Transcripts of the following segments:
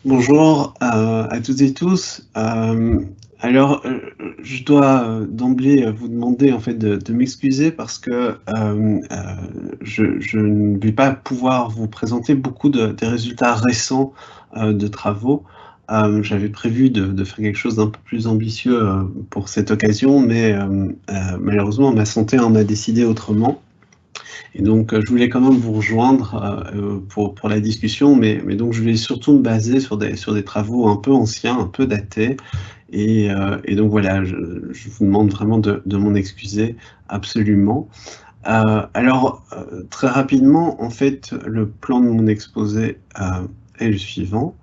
Bonjour à toutes et tous. Je dois d'emblée vous demander en fait de m'excuser parce que je ne vais pas pouvoir vous présenter beaucoup des résultats récents de travaux. J'avais prévu de faire quelque chose d'un peu plus ambitieux pour cette occasion, mais malheureusement ma santé en a décidé autrement. Et donc, je voulais quand même vous rejoindre pour la discussion, mais donc je vais surtout me baser sur des travaux un peu anciens, un peu datés. Et donc voilà, je vous demande vraiment de m'en excuser absolument. Très rapidement, en fait, le plan de mon exposé est le suivant.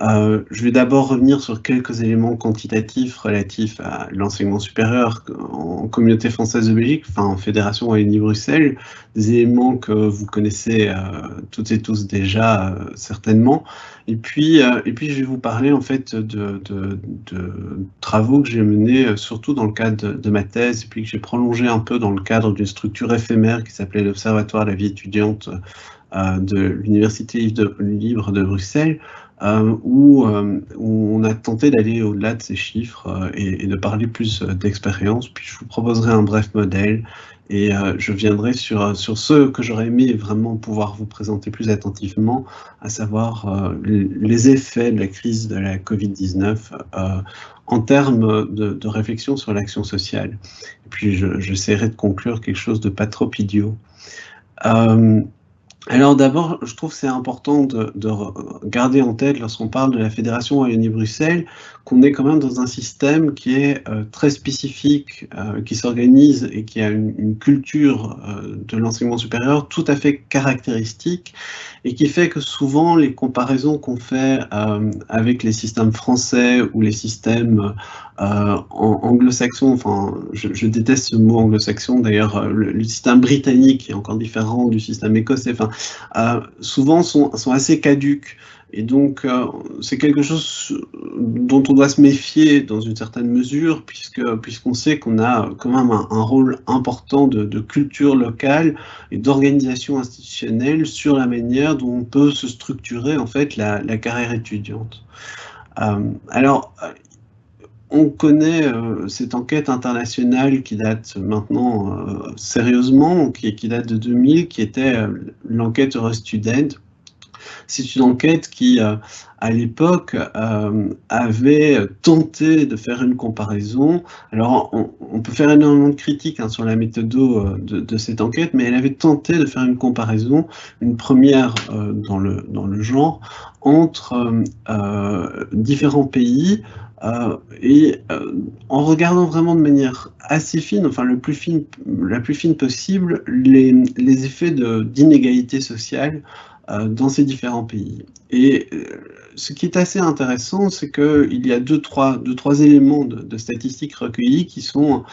Je vais d'abord revenir sur quelques éléments quantitatifs relatifs à l'enseignement supérieur en Communauté française de Belgique, enfin en Fédération Wallonie-Bruxelles, des éléments que vous connaissez toutes et tous déjà certainement. Et puis je vais vous parler en fait de travaux que j'ai menés surtout dans le cadre de ma thèse, et puis que j'ai prolongé un peu dans le cadre d'une structure éphémère qui s'appelait l'Observatoire de la vie étudiante de l'Université libre de Bruxelles, où on a tenté d'aller au-delà de ces chiffres et de parler plus d'expérience. Puis je vous proposerai un bref modèle et je viendrai sur ce que j'aurais aimé vraiment pouvoir vous présenter plus attentivement, à savoir les effets de la crise de la Covid-19 en termes de réflexion sur l'action sociale. Et puis j'essaierai de conclure quelque chose de pas trop idiot. Alors d'abord, je trouve que c'est important de garder en tête, lorsqu'on parle de la Fédération Wallonie-Bruxelles, qu'on est quand même dans un système qui est très spécifique, qui s'organise et qui a une culture de l'enseignement supérieur tout à fait caractéristique, et qui fait que souvent les comparaisons qu'on fait avec les systèmes français ou les systèmes anglo-saxons, enfin je déteste ce mot anglo-saxon d'ailleurs, le système britannique est encore différent du système écossais, enfin souvent sont assez caduques. Et donc, c'est quelque chose dont on doit se méfier dans une certaine mesure, puisqu'on sait qu'on a quand même un rôle important de culture locale et d'organisation institutionnelle sur la manière dont on peut se structurer en fait la carrière étudiante. Alors, on connaît cette enquête internationale qui date maintenant sérieusement, qui date de 2000, qui était l'enquête Eurostudent. C'est une enquête qui, à l'époque, avait tenté de faire une comparaison. Alors, on peut faire énormément de critiques sur la méthode de cette enquête, mais elle avait tenté de faire une comparaison, une première dans le genre, entre différents pays, en regardant vraiment de manière assez fine, enfin la plus fine possible, les effets d'inégalité sociale dans ces différents pays. Et ce qui est assez intéressant, c'est qu'il y a deux, trois éléments de statistiques recueillis qui sont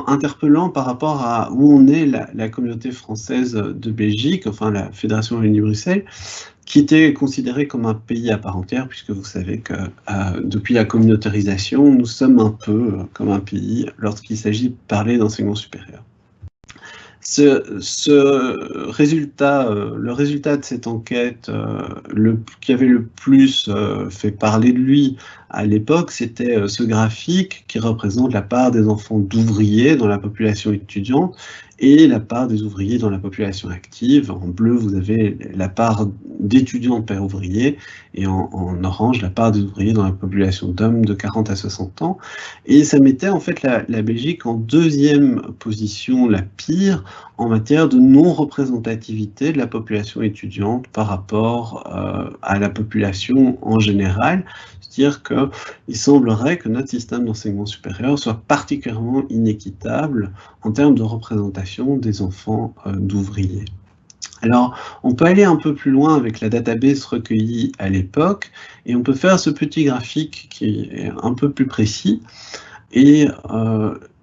interpellants par rapport à où on est la communauté française de Belgique, enfin la Fédération Wallonie-Bruxelles, qui était considérée comme un pays à part entière, puisque vous savez que depuis la communautarisation, nous sommes un peu comme un pays lorsqu'il s'agit de parler d'enseignement supérieur. Le résultat de cette enquête, qui avait le plus fait parler de lui à l'époque, c'était ce graphique qui représente la part des enfants d'ouvriers dans la population étudiante et la part des ouvriers dans la population active. En bleu, vous avez la part d'étudiants par ouvrier, et en orange, la part des ouvriers dans la population d'hommes de 40 à 60 ans. Et ça mettait en fait la Belgique en deuxième position, la pire, en matière de non-représentativité de la population étudiante par rapport à la population en général. C'est-à-dire qu'il semblerait que notre système d'enseignement supérieur soit particulièrement inéquitable en termes de représentation des enfants d'ouvriers. Alors, on peut aller un peu plus loin avec la database recueillie à l'époque, et on peut faire ce petit graphique qui est un peu plus précis. Et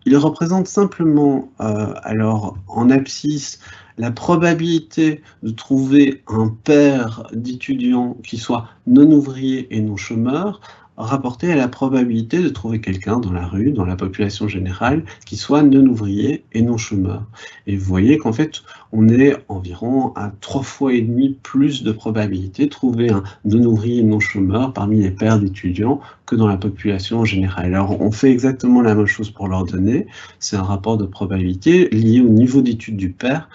il représente simplement, alors en abscisse, la probabilité de trouver un pair d'étudiants qui soit non ouvrier et non chômeur, rapporté à la probabilité de trouver quelqu'un dans la rue, dans la population générale, qui soit non ouvrier et non chômeur. Et vous voyez qu'en fait, on est environ à 3,5 fois plus de probabilité de trouver un non ouvrier et non chômeur parmi les pairs d'étudiants que dans la population générale. Alors, on fait exactement la même chose pour leur donner. C'est un rapport de probabilité lié au niveau d'études du pair.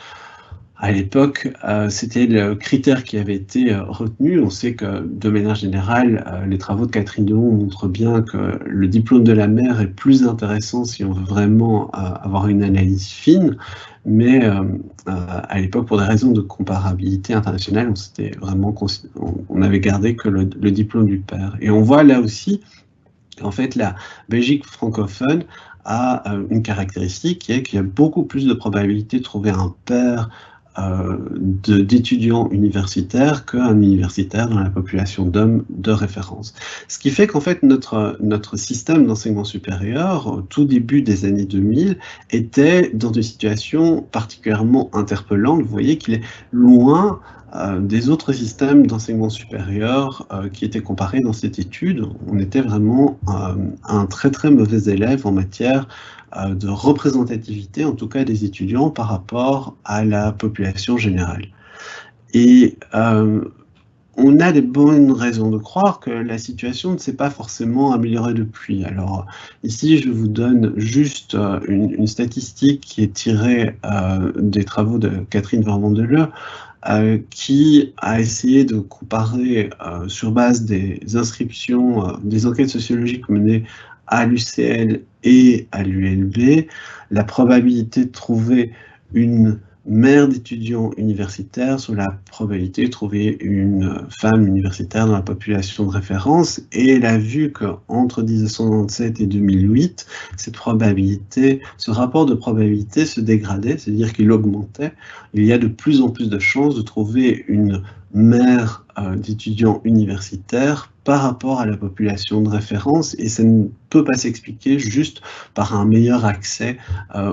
À l'époque, c'était le critère qui avait été retenu. On sait que, de manière générale, les travaux de Catherine Dehaut montrent bien que le diplôme de la mère est plus intéressant si on veut vraiment avoir une analyse fine. Mais à l'époque, pour des raisons de comparabilité internationale, on avait gardé que le diplôme du père. Et on voit là aussi, en fait, la Belgique francophone a une caractéristique qui est qu'il y a beaucoup plus de probabilité de trouver un père d'étudiants universitaires qu'un universitaire dans la population d'hommes de référence. Ce qui fait qu'en fait notre système d'enseignement supérieur, au tout début des années 2000, était dans une situation particulièrement interpellante. Vous voyez qu'il est loin des autres systèmes d'enseignement supérieur qui étaient comparés dans cette étude. On était vraiment un très très mauvais élève en matière de représentativité, en tout cas des étudiants, par rapport à la population générale. Et on a des bonnes raisons de croire que la situation ne s'est pas forcément améliorée depuis. Alors ici, je vous donne juste une statistique qui est tirée des travaux de Catherine Vermont-Deleu, qui a essayé de comparer sur base des inscriptions, des enquêtes sociologiques menées à l'UCL et à l'ULB, la probabilité de trouver une mère d'étudiants universitaires sur la probabilité de trouver une femme universitaire dans la population de référence, et elle a vu qu'entre 1997 et 2008, ce rapport de probabilité se dégradait, c'est-à-dire qu'il augmentait. Il y a de plus en plus de chances de trouver une mère d'étudiants universitaires par rapport à la population de référence, et ça ne peut pas s'expliquer juste par un meilleur accès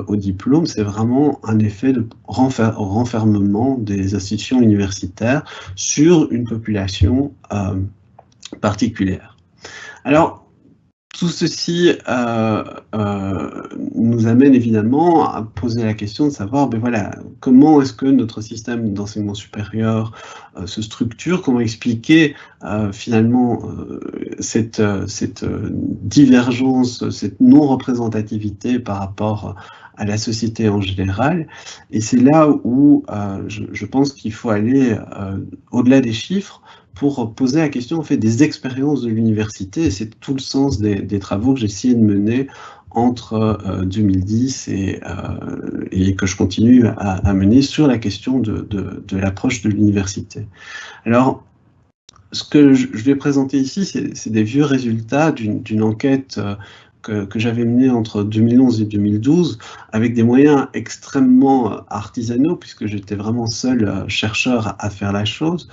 au diplôme. C'est vraiment un effet de renfermement des institutions universitaires sur une population particulière. Alors, tout ceci nous amène évidemment à poser la question de savoir, ben voilà, comment est-ce que notre système d'enseignement supérieur se structure, comment expliquer finalement cette divergence, cette non-représentativité par rapport à la société en général. Et c'est là où je pense qu'il faut aller au-delà des chiffres pour poser la question en fait des expériences de l'université, et c'est tout le sens des travaux que j'ai essayé de mener entre 2010 et que je continue à mener sur la question de l'approche de l'université. Alors, ce que je vais présenter ici, c'est des vieux résultats d'une enquête que j'avais menée entre 2011 et 2012, avec des moyens extrêmement artisanaux, puisque j'étais vraiment seul chercheur à faire la chose,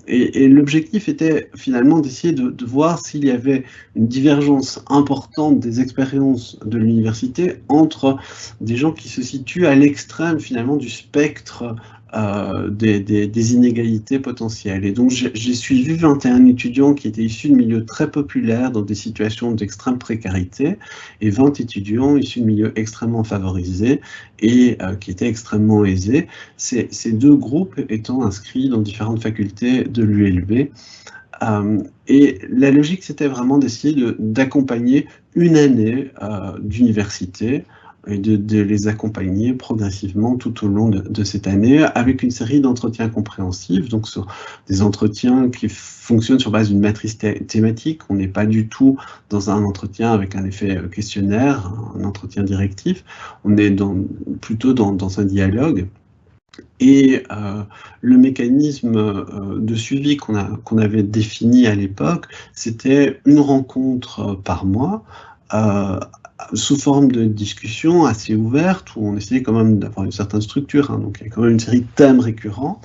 et l'objectif était finalement d'essayer de voir s'il y avait une divergence importante des expériences de l'université entre des gens qui se situent à l'extrême finalement du spectre des inégalités potentielles. Et donc j'ai suivi 21 étudiants qui étaient issus de milieux très populaires dans des situations d'extrême précarité, et 20 étudiants issus de milieux extrêmement favorisés et qui étaient extrêmement aisés, ces deux groupes étant inscrits dans différentes facultés de l'ULB. Et la logique, c'était vraiment d'essayer d'accompagner une année d'université et de les accompagner progressivement tout au long de cette année avec une série d'entretiens compréhensifs, donc sur des entretiens qui fonctionnent sur base d'une matrice thématique. On n'est pas du tout dans un entretien avec un effet questionnaire, un entretien directif, on est plutôt dans un dialogue. Et le mécanisme de suivi qu'on avait défini à l'époque, c'était une rencontre par mois, sous forme de discussion assez ouverte, où on essayait quand même d'avoir une certaine structure, hein, donc il y a quand même une série de thèmes récurrents,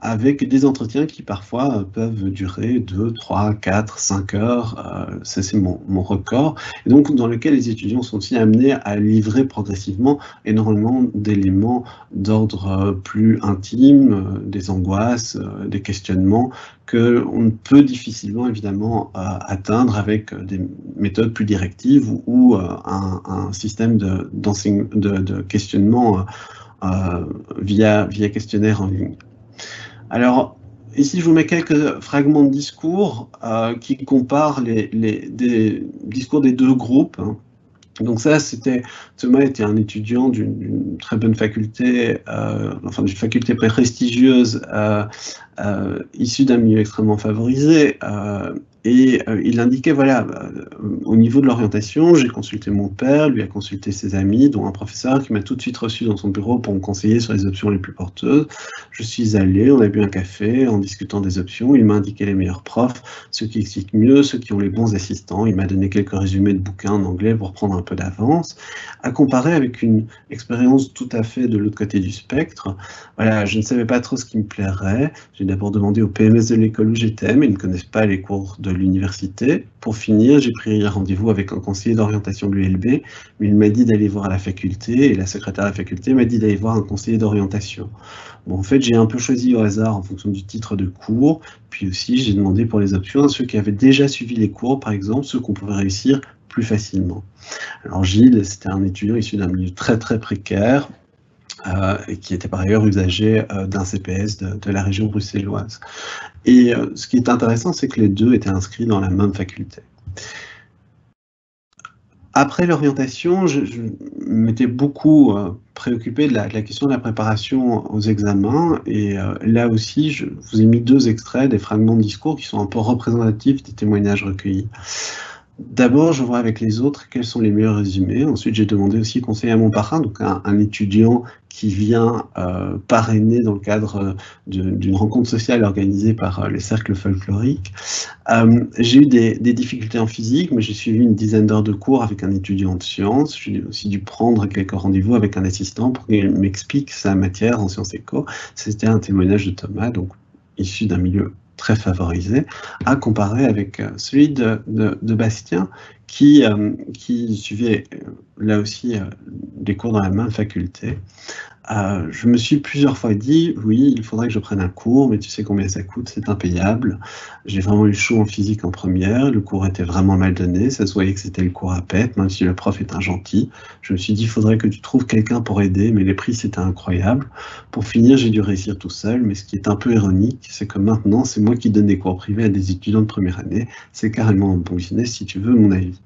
avec des entretiens qui parfois peuvent durer 2, 3, 4, 5 heures, ça c'est mon record, et donc dans lequel les étudiants sont aussi amenés à livrer progressivement énormément d'éléments d'ordre plus intime, des angoisses, des questionnements qu'on peut difficilement évidemment atteindre avec des méthodes plus directives ou un système de questionnement via questionnaire en ligne. Alors, ici, je vous mets quelques fragments de discours qui comparent des discours des deux groupes. Hein. Donc ça, Thomas était un étudiant d'une très bonne faculté, enfin d'une faculté prestigieuse, issu d'un milieu extrêmement favorisé, et il indiquait, voilà, au niveau de l'orientation, j'ai consulté mon père, lui a consulté ses amis, dont un professeur qui m'a tout de suite reçu dans son bureau pour me conseiller sur les options les plus porteuses. Je suis allé, on a bu un café en discutant des options, il m'a indiqué les meilleurs profs, ceux qui expliquent mieux, ceux qui ont les bons assistants, il m'a donné quelques résumés de bouquins en anglais pour prendre un peu d'avance, à comparer avec une expérience tout à fait de l'autre côté du spectre. Voilà, je ne savais pas trop ce qui me plairait, j'ai d'abord demandé au PMS de l'école où j'étais, mais ils ne connaissent pas les cours de l'université. Pour finir, j'ai pris rendez-vous avec un conseiller d'orientation de l'ULB, mais il m'a dit d'aller voir la faculté, et la secrétaire de la faculté m'a dit d'aller voir un conseiller d'orientation. Bon, en fait, j'ai un peu choisi au hasard en fonction du titre de cours, puis aussi j'ai demandé pour les options à ceux qui avaient déjà suivi les cours, par exemple, ceux qu'on pouvait réussir plus facilement. Alors Gilles, c'était un étudiant issu d'un milieu très très précaire, et qui était par ailleurs usager d'un CPS de la région bruxelloise. Et ce qui est intéressant, c'est que les deux étaient inscrits dans la même faculté. Après l'orientation, je m'étais beaucoup préoccupé de la question de la préparation aux examens, et là aussi, je vous ai mis 2 extraits, des fragments de discours qui sont un peu représentatifs des témoignages recueillis. D'abord, je vois avec les autres quels sont les meilleurs résumés. Ensuite, j'ai demandé aussi conseil à mon parrain, donc un étudiant qui vient parrainer dans le cadre d'une rencontre sociale organisée par les cercles folkloriques. J'ai eu des difficultés en physique, mais j'ai suivi une dizaine d'heures de cours avec un étudiant de sciences. J'ai aussi dû prendre quelques rendez-vous avec un assistant pour qu'il m'explique sa matière en sciences éco. C'était un témoignage de Thomas, donc issu d'un milieu très favorisé, à comparer avec celui de Bastien, qui suivait là aussi des cours dans la même faculté. Je me suis plusieurs fois dit, oui, il faudrait que je prenne un cours, mais tu sais combien ça coûte, c'est impayable. J'ai vraiment eu chaud en physique en première, le cours était vraiment mal donné, ça se voyait que c'était le cours à pète, même si le prof est un gentil. Je me suis dit, il faudrait que tu trouves quelqu'un pour aider, mais les prix c'était incroyable. Pour finir, j'ai dû réussir tout seul, mais ce qui est un peu ironique, c'est que maintenant, c'est moi qui donne des cours privés à des étudiants de première année. C'est carrément un bon business, si tu veux mon avis.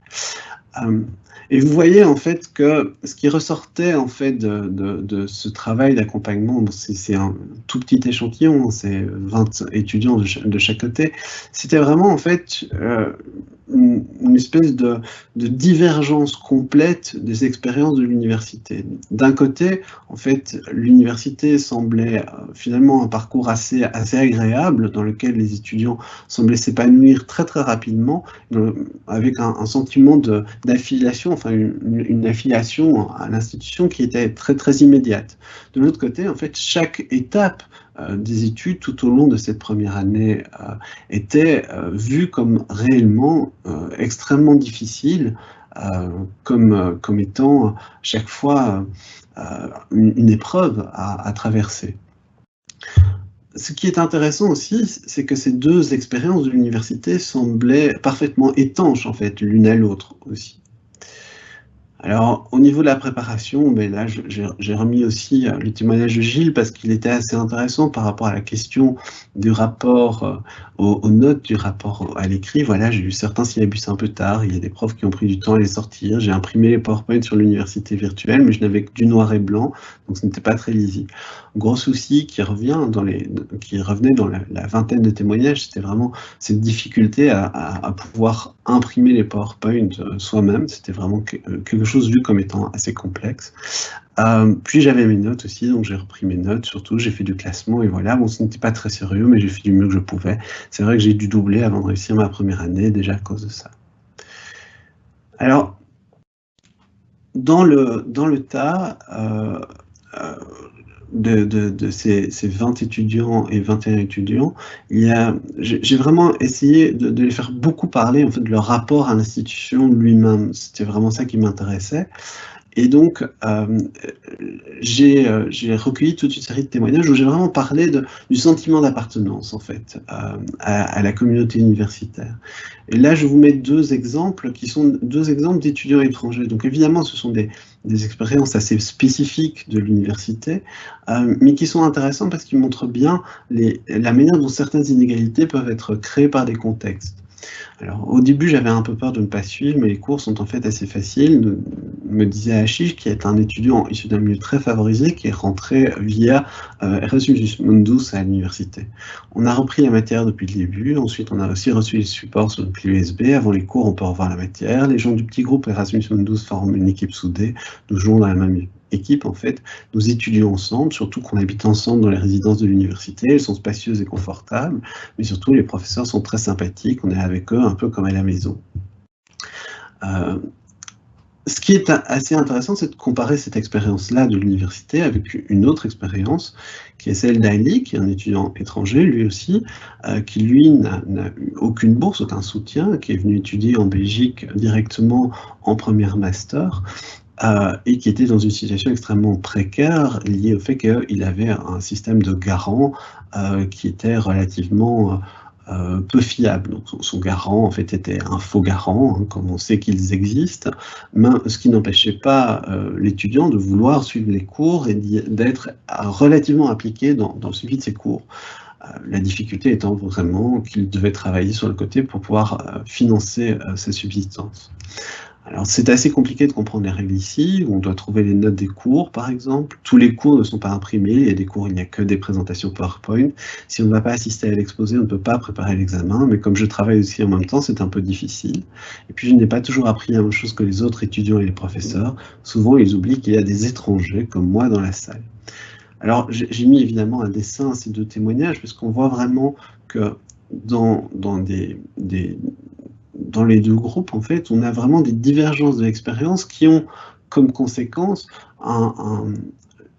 Et vous voyez en fait que ce qui ressortait en fait de ce travail d'accompagnement, c'est un tout petit échantillon, c'est 20 étudiants de chaque côté, c'était vraiment en fait une espèce de divergence complète des expériences de l'université. D'un côté, en fait, l'université semblait finalement un parcours assez agréable dans lequel les étudiants semblaient s'épanouir très très rapidement, avec un sentiment d'affiliation, enfin une affiliation à l'institution qui était très très immédiate. De l'autre côté, en fait, chaque étape des études tout au long de cette première année était vue comme réellement extrêmement difficile, comme étant chaque fois une épreuve à traverser. Ce qui est intéressant aussi, c'est que ces 2 expériences de l'université semblaient parfaitement étanches, en fait, l'une à l'autre aussi. Alors, au niveau de la préparation, ben là, j'ai remis aussi le témoignage de Gilles parce qu'il était assez intéressant par rapport à la question du rapport aux notes, du rapport à l'écrit. Voilà, j'ai lu certains syllabus un peu tard, il y a des profs qui ont pris du temps à les sortir. J'ai imprimé les PowerPoint sur l'université virtuelle, mais je n'avais que du noir et blanc, donc ce n'était pas très lisible. Gros souci qui revenait dans la vingtaine de témoignages, c'était vraiment cette difficulté à pouvoir imprimer les PowerPoint soi-même. C'était vraiment quelque chose vu comme étant assez complexe. Puis j'avais mes notes aussi, donc j'ai repris mes notes, surtout j'ai fait du classement, et voilà, bon, ce n'était pas très sérieux, mais j'ai fait du mieux que je pouvais. C'est vrai que j'ai dû doubler avant de réussir ma première année, déjà à cause de ça. Alors, dans le tas, de ces 20 étudiants et 21 étudiants, j'ai vraiment essayé de les faire beaucoup parler en fait, de leur rapport à l'institution lui-même. C'était vraiment ça qui m'intéressait. Et donc, j'ai recueilli toute une série de témoignages où j'ai vraiment parlé du sentiment d'appartenance, en fait, à la communauté universitaire. Et là, je vous mets deux exemples qui sont deux exemples d'étudiants étrangers. Donc, évidemment, ce sont des expériences assez spécifiques de l'université, mais qui sont intéressantes parce qu'ils montrent bien la manière dont certaines inégalités peuvent être créées par des contextes. Alors, au début, j'avais un peu peur de ne pas suivre, mais les cours sont en fait assez faciles, me disait Ashish, qui est un étudiant issu d'un milieu très favorisé, qui est rentré via Erasmus Mundus à l'université. On a repris la matière depuis le début, ensuite on a aussi reçu les supports sur une clé USB. Avant les cours, on peut revoir la matière. Les gens du petit groupe Erasmus Mundus forment une équipe soudée, nous jouons dans la même équipe en fait, nous étudions ensemble, surtout qu'on habite ensemble dans les résidences de l'université, elles sont spacieuses et confortables, mais surtout les professeurs sont très sympathiques, on est avec eux un peu comme à la maison. Ce qui est assez intéressant, c'est de comparer cette expérience-là de l'université avec une autre expérience, qui est celle d'Ali, qui est un étudiant étranger, lui aussi, qui lui n'a eu aucune bourse, aucun soutien, qui est venu étudier en Belgique directement en première master, et qui était dans une situation extrêmement précaire liée au fait qu'il avait un système de garant qui était relativement peu fiable. Donc son garant en fait était un faux garant, hein, comme on sait qu'ils existent, mais ce qui n'empêchait pas l'étudiant de vouloir suivre les cours et d'être relativement impliqué dans le suivi de ses cours. La difficulté étant vraiment qu'il devait travailler sur le côté pour pouvoir financer sa subsistance. Alors c'est assez compliqué de comprendre les règles ici, où on doit trouver les notes des cours par exemple. Tous les cours ne sont pas imprimés, il y a des cours, il n'y a que des présentations PowerPoint. Si on ne va pas assister à l'exposé, on ne peut pas préparer l'examen, mais comme je travaille aussi en même temps, c'est un peu difficile. Et puis je n'ai pas toujours appris la même chose que les autres étudiants et les professeurs. Souvent ils oublient qu'il y a des étrangers comme moi dans la salle. Alors j'ai mis évidemment un dessin à ces deux témoignages, parce qu'on voit vraiment que dans les deux groupes, en fait, on a vraiment des divergences de l'expérience qui ont comme conséquence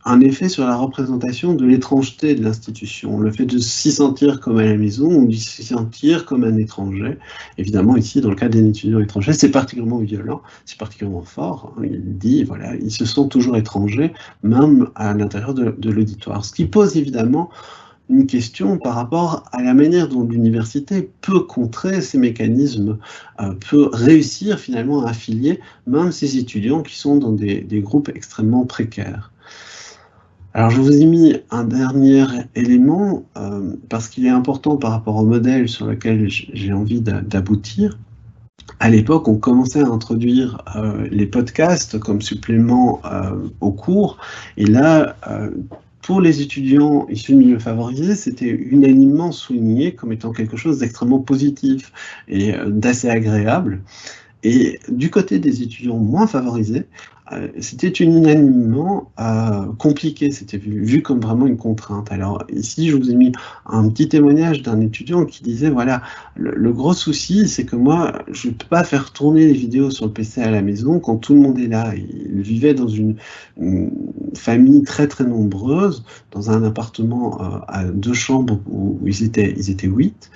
un effet sur la représentation de l'étrangeté de l'institution, le fait de s'y sentir comme à la maison ou de s'y sentir comme un étranger. Évidemment, ici, dans le cas d'un étudiant étranger, c'est particulièrement violent, c'est particulièrement fort. Hein. Il dit, voilà, ils se sentent toujours étrangers, même à l'intérieur de l'auditoire. Ce qui pose évidemment une question par rapport à la manière dont l'université peut contrer ces mécanismes, peut réussir finalement à affilier même ces étudiants qui sont dans des groupes extrêmement précaires. Alors je vous ai mis un dernier élément, parce qu'il est important par rapport au modèle sur lequel j'ai envie d'aboutir. À l'époque, on commençait à introduire les podcasts comme supplément aux cours, et là, pour les étudiants issus de milieux favorisés, c'était unanimement souligné comme étant quelque chose d'extrêmement positif et d'assez agréable. Et du côté des étudiants moins favorisés, c'était unanimement compliqué, c'était vu comme vraiment une contrainte. Alors ici, je vous ai mis un petit témoignage d'un étudiant qui disait, voilà, le gros souci, c'est que moi, je ne peux pas faire tourner les vidéos sur le PC à la maison quand tout le monde est là. Il vivait dans une famille très très nombreuse, dans un appartement à 2 chambres où ils étaient 8.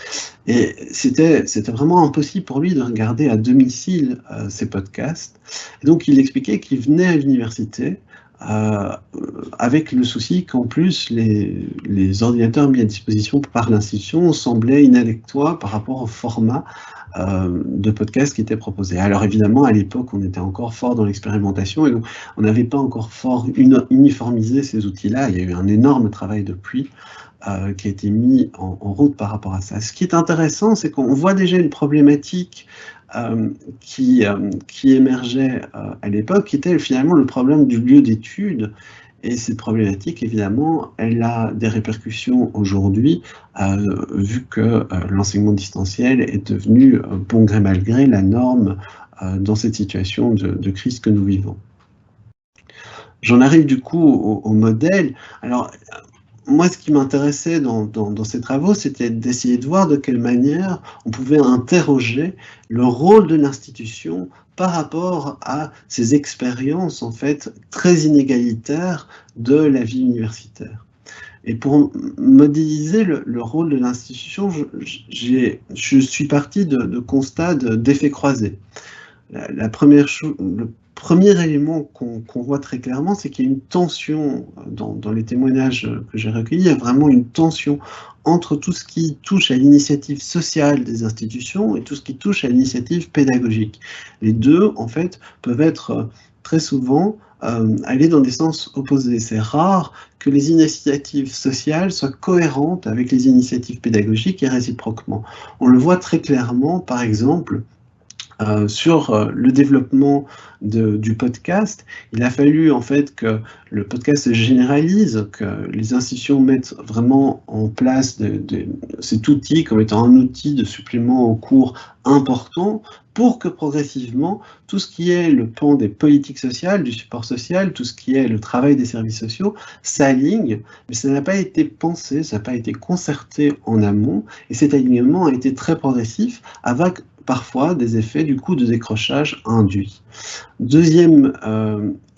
Et c'était vraiment impossible pour lui de regarder à domicile ces podcasts. Et donc il expliquait qu'il venait à l'université avec le souci qu'en plus les ordinateurs mis à disposition par l'institution semblaient inadéquats par rapport au format de podcast qui était proposé. Alors évidemment, à l'époque, on était encore fort dans l'expérimentation et donc on n'avait pas encore fort uniformisé ces outils-là. Il y a eu un énorme travail depuis qui a été mis en route par rapport à ça. Ce qui est intéressant, c'est qu'on voit déjà une problématique qui émergeait à l'époque, qui était finalement le problème du lieu d'étude. Et cette problématique, évidemment, elle a des répercussions aujourd'hui, vu que l'enseignement distanciel est devenu, bon gré mal gré, la norme dans cette situation de crise que nous vivons. J'en arrive du coup au modèle. Alors, moi, ce qui m'intéressait dans ces travaux, c'était d'essayer de voir de quelle manière on pouvait interroger le rôle de l'institution par rapport à ces expériences en fait très inégalitaires de la vie universitaire. Et pour modéliser le rôle de l'institution, je suis parti de constats d'effets croisés. Le premier élément qu'on voit très clairement, c'est qu'il y a une tension dans les témoignages que j'ai recueillis, il y a vraiment une tension entre tout ce qui touche à l'initiative sociale des institutions et tout ce qui touche à l'initiative pédagogique. Les deux, en fait, peuvent être très souvent aller dans des sens opposés. C'est rare que les initiatives sociales soient cohérentes avec les initiatives pédagogiques et réciproquement. On le voit très clairement, par exemple, sur le développement du podcast. Il a fallu en fait que le podcast se généralise, que les institutions mettent vraiment en place cet outil comme étant un outil de supplément au cours important pour que progressivement tout ce qui est le pan des politiques sociales, du support social, tout ce qui est le travail des services sociaux s'aligne, mais ça n'a pas été pensé, ça n'a pas été concerté en amont, et cet alignement a été très progressif avec parfois des effets du coup de décrochage induits. Deuxième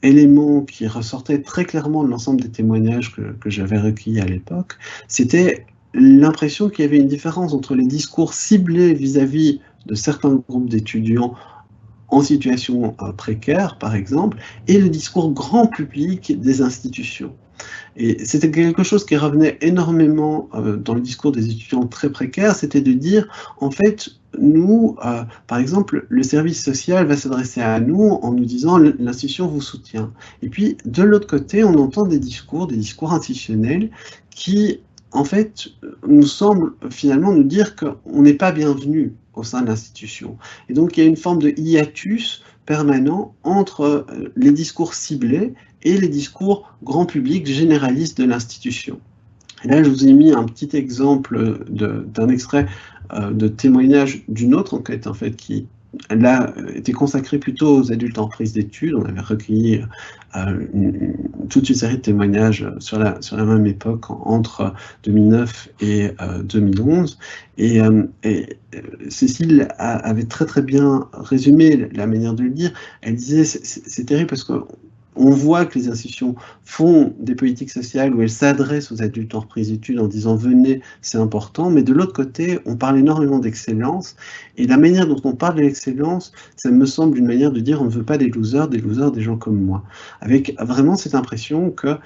élément qui ressortait très clairement de l'ensemble des témoignages que j'avais recueillis à l'époque, c'était l'impression qu'il y avait une différence entre les discours ciblés vis-à-vis de certains groupes d'étudiants en situation précaire, par exemple, et le discours grand public des institutions. Et c'était quelque chose qui revenait énormément dans le discours des étudiants très précaires, c'était de dire, en fait, nous, par exemple, le service social va s'adresser à nous en nous disant l'institution vous soutient. Et puis, de l'autre côté, on entend des discours institutionnels qui, en fait, nous semblent finalement nous dire qu'on n'est pas bienvenu au sein de l'institution. Et donc, il y a une forme de hiatus permanent entre les discours ciblés et les discours grand public généralistes de l'institution. Et là, je vous ai mis un petit exemple d'un extrait de témoignage d'une autre enquête, en fait, qui, là, était consacrée plutôt aux adultes en prise d'études. On avait recueilli toute une série de témoignages sur la même époque, entre 2009 et 2011. Et Cécile avait très très bien résumé la manière de le dire. Elle disait, c'est terrible parce que on voit que les institutions font des politiques sociales où elles s'adressent aux adultes en reprise d'études en disant « venez, c'est important », mais de l'autre côté, on parle énormément d'excellence, et la manière dont on parle de l'excellence, ça me semble une manière de dire « on ne veut pas des losers, des gens comme moi », avec vraiment cette impression que,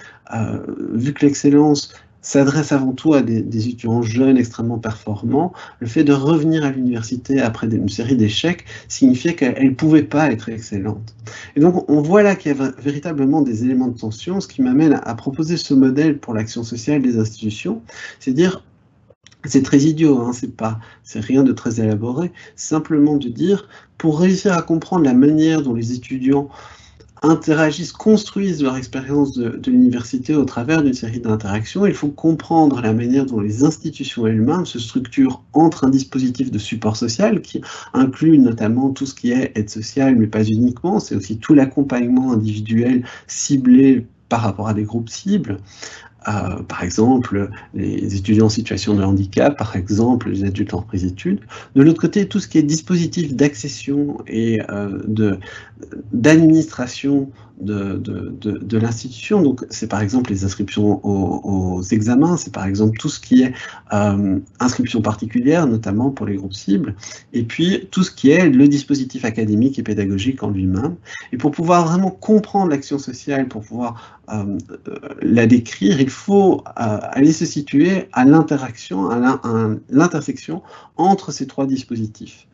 vu que l'excellence s'adresse avant tout à des étudiants jeunes extrêmement performants, le fait de revenir à l'université après une série d'échecs signifiait qu'elle ne pouvait pas être excellente. Et donc on voit là qu'il y a véritablement des éléments de tension, ce qui m'amène à proposer ce modèle pour l'action sociale des institutions, c'est-à-dire, c'est très idiot, hein, c'est rien de très élaboré, simplement de dire, pour réussir à comprendre la manière dont les étudiants interagissent, construisent leur expérience de l'université au travers d'une série d'interactions, il faut comprendre la manière dont les institutions elles-mêmes se structurent entre un dispositif de support social qui inclut notamment tout ce qui est aide sociale, mais pas uniquement, c'est aussi tout l'accompagnement individuel ciblé par rapport à des groupes cibles. Par exemple, les étudiants en situation de handicap, par exemple, les adultes en reprise d'études. De l'autre côté, tout ce qui est dispositif d'accession et d'administration de l'institution. Donc, c'est par exemple les inscriptions aux examens, c'est par exemple tout ce qui est inscription particulière, notamment pour les groupes cibles, et puis tout ce qui est le dispositif académique et pédagogique en lui-même. Et pour pouvoir vraiment comprendre l'action sociale, pour pouvoir la décrire, il faut aller se situer à l'interaction, à l'intersection entre ces trois dispositifs.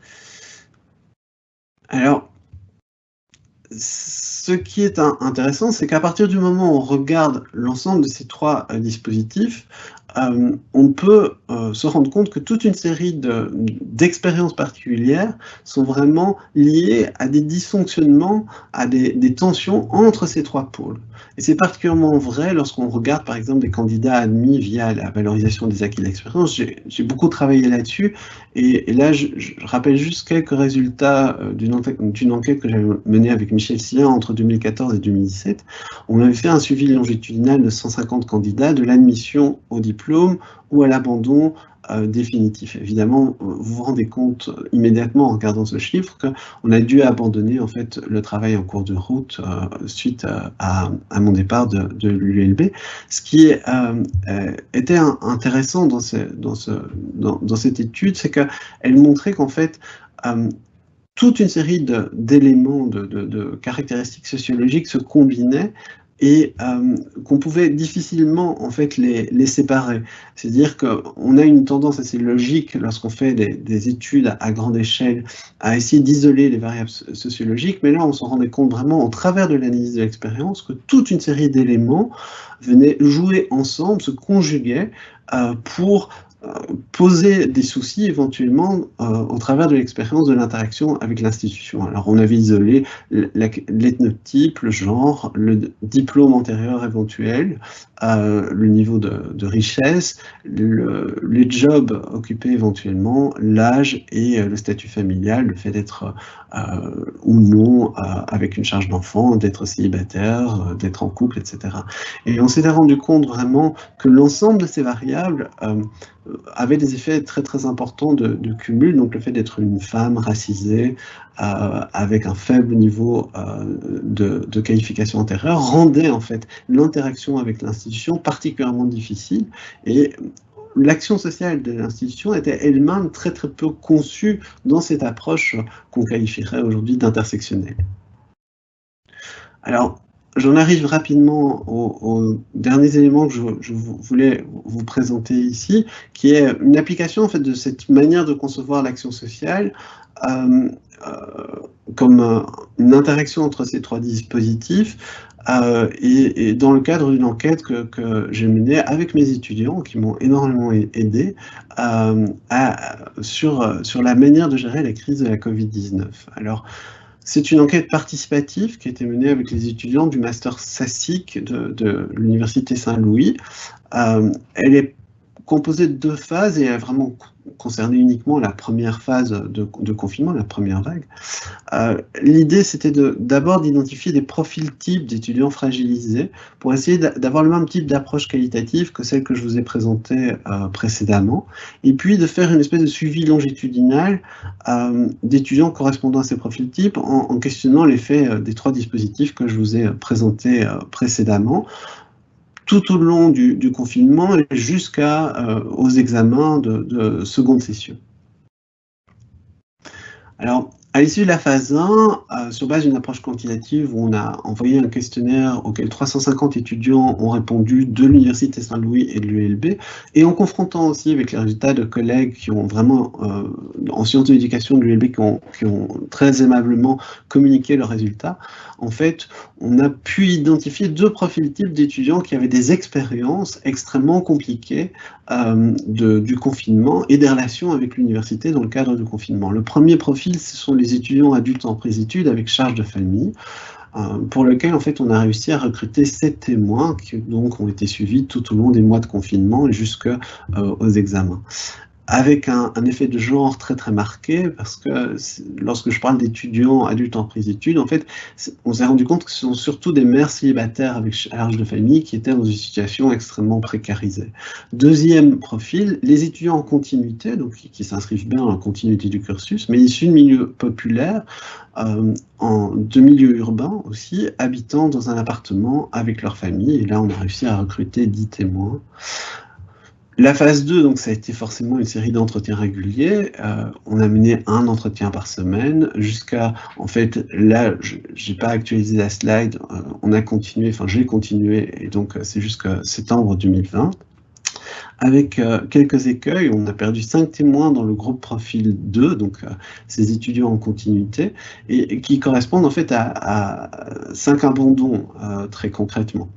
Alors, ce qui est intéressant, c'est qu'à partir du moment où on regarde l'ensemble de ces trois dispositifs, on peut se rendre compte que toute une série d'expériences particulières sont vraiment liées à des dysfonctionnements, à des tensions entre ces trois pôles. Et c'est particulièrement vrai lorsqu'on regarde par exemple des candidats admis via la valorisation des acquis de l'expérience. J'ai beaucoup travaillé là-dessus, et là je rappelle juste quelques résultats d'une enquête que j'avais menée avec Michel Sillin entre 2014 et 2017. On avait fait un suivi longitudinal de 150 candidats de l'admission au diplôme ou à l'abandon définitif. Évidemment, vous vous rendez compte immédiatement en regardant ce chiffre qu'on a dû abandonner en fait le travail en cours de route suite à mon départ de l'ULB. Ce qui était intéressant dans cette étude, c'est qu'elle montrait qu'en fait, toute une série d'éléments, de caractéristiques sociologiques se combinaient et qu'on pouvait difficilement en fait les séparer. C'est-à-dire qu'on a une tendance assez logique lorsqu'on fait des études à grande échelle à essayer d'isoler les variables sociologiques, mais là on se rendait compte vraiment au travers de l'analyse de l'expérience que toute une série d'éléments venaient jouer ensemble, se conjuguaient pour poser des soucis éventuellement au travers de l'expérience de l'interaction avec l'institution. Alors on avait isolé l'ethnotype, le genre, le diplôme antérieur éventuel, le niveau de richesse, les jobs occupés éventuellement, l'âge et le statut familial, le fait d'être ou non avec une charge d'enfant, d'être célibataire, d'être en couple, etc. Et on s'était rendu compte vraiment que l'ensemble de ces variables avait des effets très très importants de cumul, donc le fait d'être une femme racisée avec un faible niveau de qualification antérieure rendait en fait l'interaction avec l'institution particulièrement difficile, et l'action sociale de l'institution était elle-même très très peu conçue dans cette approche qu'on qualifierait aujourd'hui d'intersectionnelle. Alors, j'en arrive rapidement aux derniers éléments que je voulais vous présenter ici, qui est une application en fait de cette manière de concevoir l'action sociale comme une interaction entre ces trois dispositifs et dans le cadre d'une enquête que j'ai menée avec mes étudiants qui m'ont énormément aidé sur la manière de gérer la crise de la Covid-19. Alors, c'est une enquête participative qui a été menée avec les étudiants du master SACIC de l'Université Saint-Louis. Elle est composée de 2 phases et elle a vraiment concerné uniquement la première phase de confinement, la première vague. L'idée, c'était d'abord d'identifier des profils types d'étudiants fragilisés pour essayer d'avoir le même type d'approche qualitative que celle que je vous ai présentée précédemment, et puis de faire une espèce de suivi longitudinal d'étudiants correspondant à ces profils types en questionnant l'effet des 3 dispositifs que je vous ai présentés précédemment, tout au long du confinement et jusqu'aux examens de seconde session. Alors, à l'issue de la phase 1, sur base d'une approche quantitative où on a envoyé un questionnaire auquel 350 étudiants ont répondu de l'Université Saint-Louis et de l'ULB, et en confrontant aussi avec les résultats de collègues qui ont vraiment, en sciences de l'éducation de l'ULB, qui ont très aimablement communiqué leurs résultats, en fait, on a pu identifier 2 profils types d'étudiants qui avaient des expériences extrêmement compliquées du confinement et des relations avec l'université dans le cadre du confinement. Le premier profil, ce sont les étudiants adultes en présétudes avec charge de famille, pour lequel en fait on a réussi à recruter 7 témoins qui donc ont été suivis tout au long des mois de confinement et jusqu'aux examens, avec un effet de genre très très marqué, parce que lorsque je parle d'étudiants adultes en présétudes, en fait, on s'est rendu compte que ce sont surtout des mères célibataires avec charge de famille qui étaient dans une situation extrêmement précarisée. Deuxième profil, les étudiants en continuité, donc qui s'inscrivent bien dans la continuité du cursus, mais issus de milieux populaires, de milieux urbains aussi, habitant dans un appartement avec leur famille, et là on a réussi à recruter 10 témoins. La phase 2, donc, ça a été forcément une série d'entretiens réguliers. On a mené un entretien par semaine jusqu'à, en fait, là, j'ai pas actualisé la slide, on a continué, enfin, j'ai continué, et donc c'est jusqu'à septembre 2020. Avec quelques écueils, on a perdu 5 témoins dans le groupe profil 2, donc ces étudiants en continuité, et qui correspondent en fait à 5 abandons, très concrètement.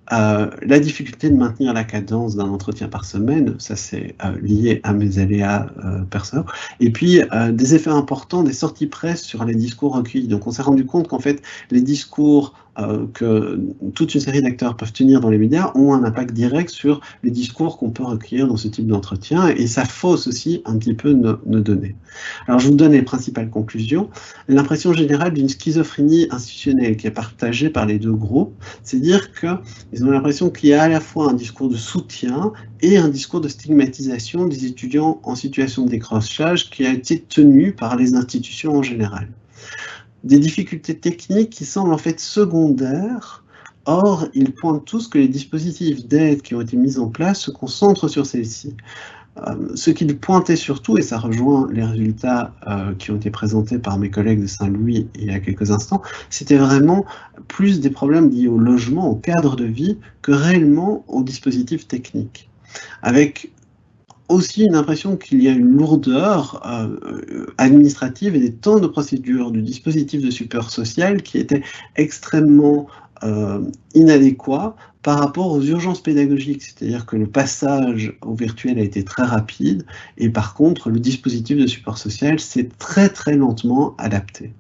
La difficulté de maintenir la cadence d'un entretien par semaine, ça c'est lié à mes aléas personnels, et puis des effets importants des sorties presse sur les discours recueillis. Donc on s'est rendu compte qu'en fait les discours que toute une série d'acteurs peuvent tenir dans les médias ont un impact direct sur les discours qu'on peut recueillir dans ce type d'entretien, et ça fausse aussi un petit peu nos données. Alors je vous donne les principales conclusions. L'impression générale d'une schizophrénie institutionnelle qui est partagée par les deux groupes, c'est dire qu'ils ont l'impression qu'il y a à la fois un discours de soutien et un discours de stigmatisation des étudiants en situation de décrochage qui a été tenu par les institutions en général. Des difficultés techniques qui semblent en fait secondaires. Or, ils pointent tous que les dispositifs d'aide qui ont été mis en place se concentrent sur celles-ci. Ce qu'ils pointaient surtout, et ça rejoint les résultats qui ont été présentés par mes collègues de Saint-Louis il y a quelques instants, c'était vraiment plus des problèmes liés au logement, au cadre de vie, que réellement aux dispositifs techniques. Avec aussi une impression qu'il y a une lourdeur administrative et des temps de procédure du dispositif de support social qui était extrêmement inadéquat par rapport aux urgences pédagogiques, c'est-à-dire que le passage au virtuel a été très rapide et par contre le dispositif de support social s'est très très lentement adapté.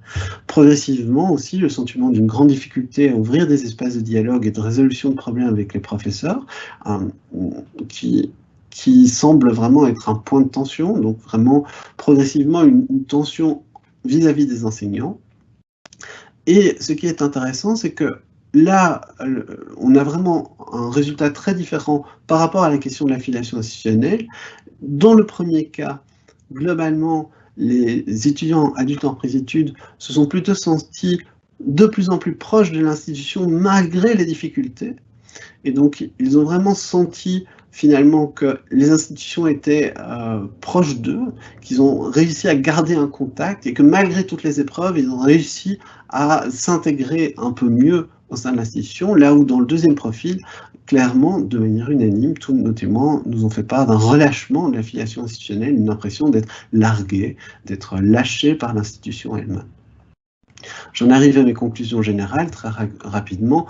Progressivement aussi, le sentiment d'une grande difficulté à ouvrir des espaces de dialogue et de résolution de problèmes avec les professeurs qui semble vraiment être un point de tension, donc vraiment progressivement une tension vis-à-vis des enseignants. Et ce qui est intéressant, c'est que là, on a vraiment un résultat très différent par rapport à la question de l'affiliation institutionnelle. Dans le premier cas, globalement, les étudiants adultes en présétudes se sont plutôt sentis de plus en plus proches de l'institution malgré les difficultés. Et donc, ils ont vraiment senti finalement que les institutions étaient proches d'eux, qu'ils ont réussi à garder un contact et que malgré toutes les épreuves, ils ont réussi à s'intégrer un peu mieux au sein de l'institution, là où dans le deuxième profil, clairement, de manière unanime, tous nos témoins nous ont fait part d'un relâchement de l'affiliation institutionnelle, une impression d'être largués, d'être lâchés par l'institution elle-même. J'en arrive à mes conclusions générales très rapidement.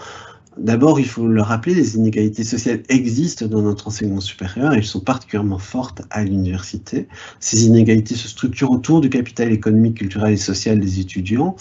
D'abord, il faut le rappeler, les inégalités sociales existent dans notre enseignement supérieur et elles sont particulièrement fortes à l'université. Ces inégalités se structurent autour du capital économique, culturel et social des étudiants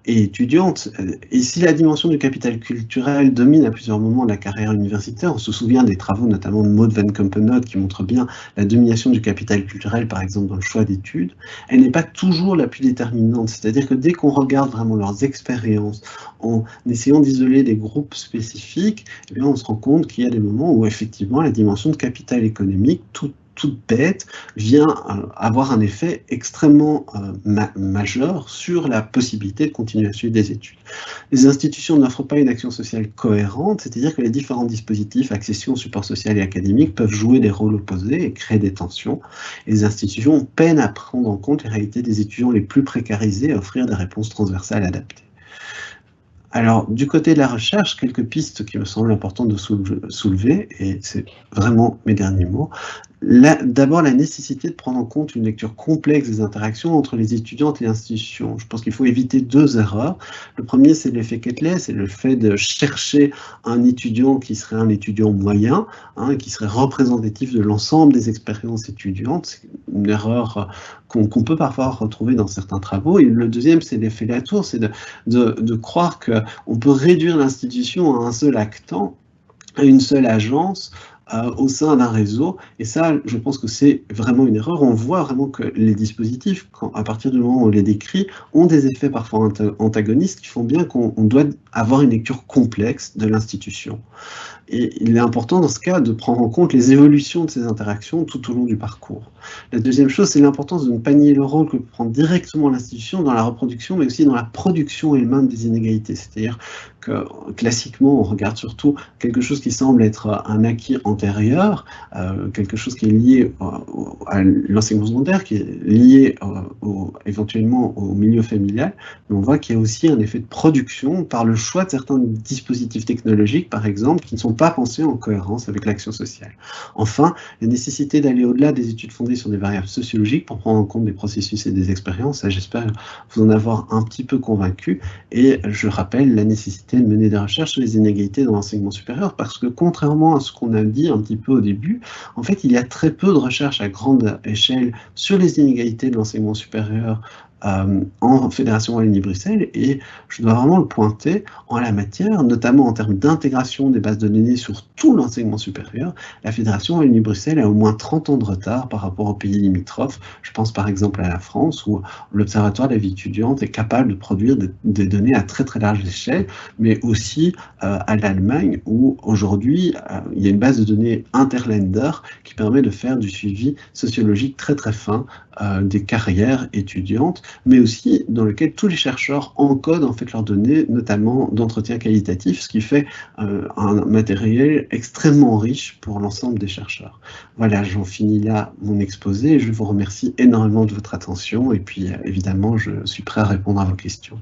et étudiantes. Et si la dimension du capital culturel domine à plusieurs moments de la carrière universitaire, on se souvient des travaux notamment de Maud Van Kempenot qui montrent bien la domination du capital culturel, par exemple dans le choix d'études, elle n'est pas toujours la plus déterminante. C'est-à-dire que dès qu'on regarde vraiment leurs expériences, en essayant d'isoler des groupes spécifiques, eh bien, on se rend compte qu'il y a des moments où effectivement la dimension de capital économique, toute bête, vient avoir un effet extrêmement majeur sur la possibilité de continuer à suivre des études. Les institutions n'offrent pas une action sociale cohérente, c'est-à-dire que les différents dispositifs, accession, support social et académique, peuvent jouer des rôles opposés et créer des tensions. Et les institutions peinent à prendre en compte les réalités des étudiants les plus précarisés et à offrir des réponses transversales adaptées. Alors, du côté de la recherche, quelques pistes qui me semblent importantes de soulever, et c'est vraiment mes derniers mots. D'abord, la nécessité de prendre en compte une lecture complexe des interactions entre les étudiantes et l'institution. Je pense qu'il faut éviter deux erreurs. Le premier, c'est l'effet Quetelet, c'est le fait de chercher un étudiant qui serait un étudiant moyen, qui serait représentatif de l'ensemble des expériences étudiantes. C'est une erreur qu'on peut parfois retrouver dans certains travaux. Et le deuxième, c'est l'effet Latour, c'est de croire qu'on peut réduire l'institution à un seul actant, à une seule agence, au sein d'un réseau, et ça, je pense que c'est vraiment une erreur. On voit vraiment que les dispositifs, à partir du moment où on les décrit, ont des effets parfois antagonistes qui font bien qu'on doit avoir une lecture complexe de l'institution. Et il est important dans ce cas de prendre en compte les évolutions de ces interactions tout au long du parcours. La deuxième chose, c'est l'importance de ne pas nier le rôle que prend directement l'institution dans la reproduction, mais aussi dans la production elle-même des inégalités. C'est-à-dire que classiquement, on regarde surtout quelque chose qui semble être un acquis antérieur, quelque chose qui est lié à l'enseignement secondaire, qui est lié éventuellement au milieu familial, mais on voit qu'il y a aussi un effet de production par le choix de certains dispositifs technologiques, par exemple, qui ne sont pas pensés en cohérence avec l'action sociale. Enfin, la nécessité d'aller au-delà des études fondées sur des variables sociologiques pour prendre en compte des processus et des expériences, ça j'espère vous en avoir un petit peu convaincu, et je rappelle la nécessité de mener des recherches sur les inégalités dans l'enseignement supérieur, parce que contrairement à ce qu'on a dit un petit peu au début, en fait il y a très peu de recherches à grande échelle sur les inégalités de l'enseignement supérieur en Fédération Wallonie-Bruxelles, et je dois vraiment le pointer en la matière, notamment en termes d'intégration des bases de données sur tout l'enseignement supérieur. La Fédération Wallonie-Bruxelles a au moins 30 ans de retard par rapport aux pays limitrophes. Je pense par exemple à la France, où l'Observatoire de la vie étudiante est capable de produire des données à très très large échelle, mais aussi à l'Allemagne, où aujourd'hui il y a une base de données interländer qui permet de faire du suivi sociologique très très fin des carrières étudiantes, mais aussi dans lequel tous les chercheurs encodent en fait leurs données, notamment d'entretien qualitatif, ce qui fait un matériel extrêmement riche pour l'ensemble des chercheurs. Voilà, j'en finis là mon exposé. Je vous remercie énormément de votre attention et puis évidemment, je suis prêt à répondre à vos questions.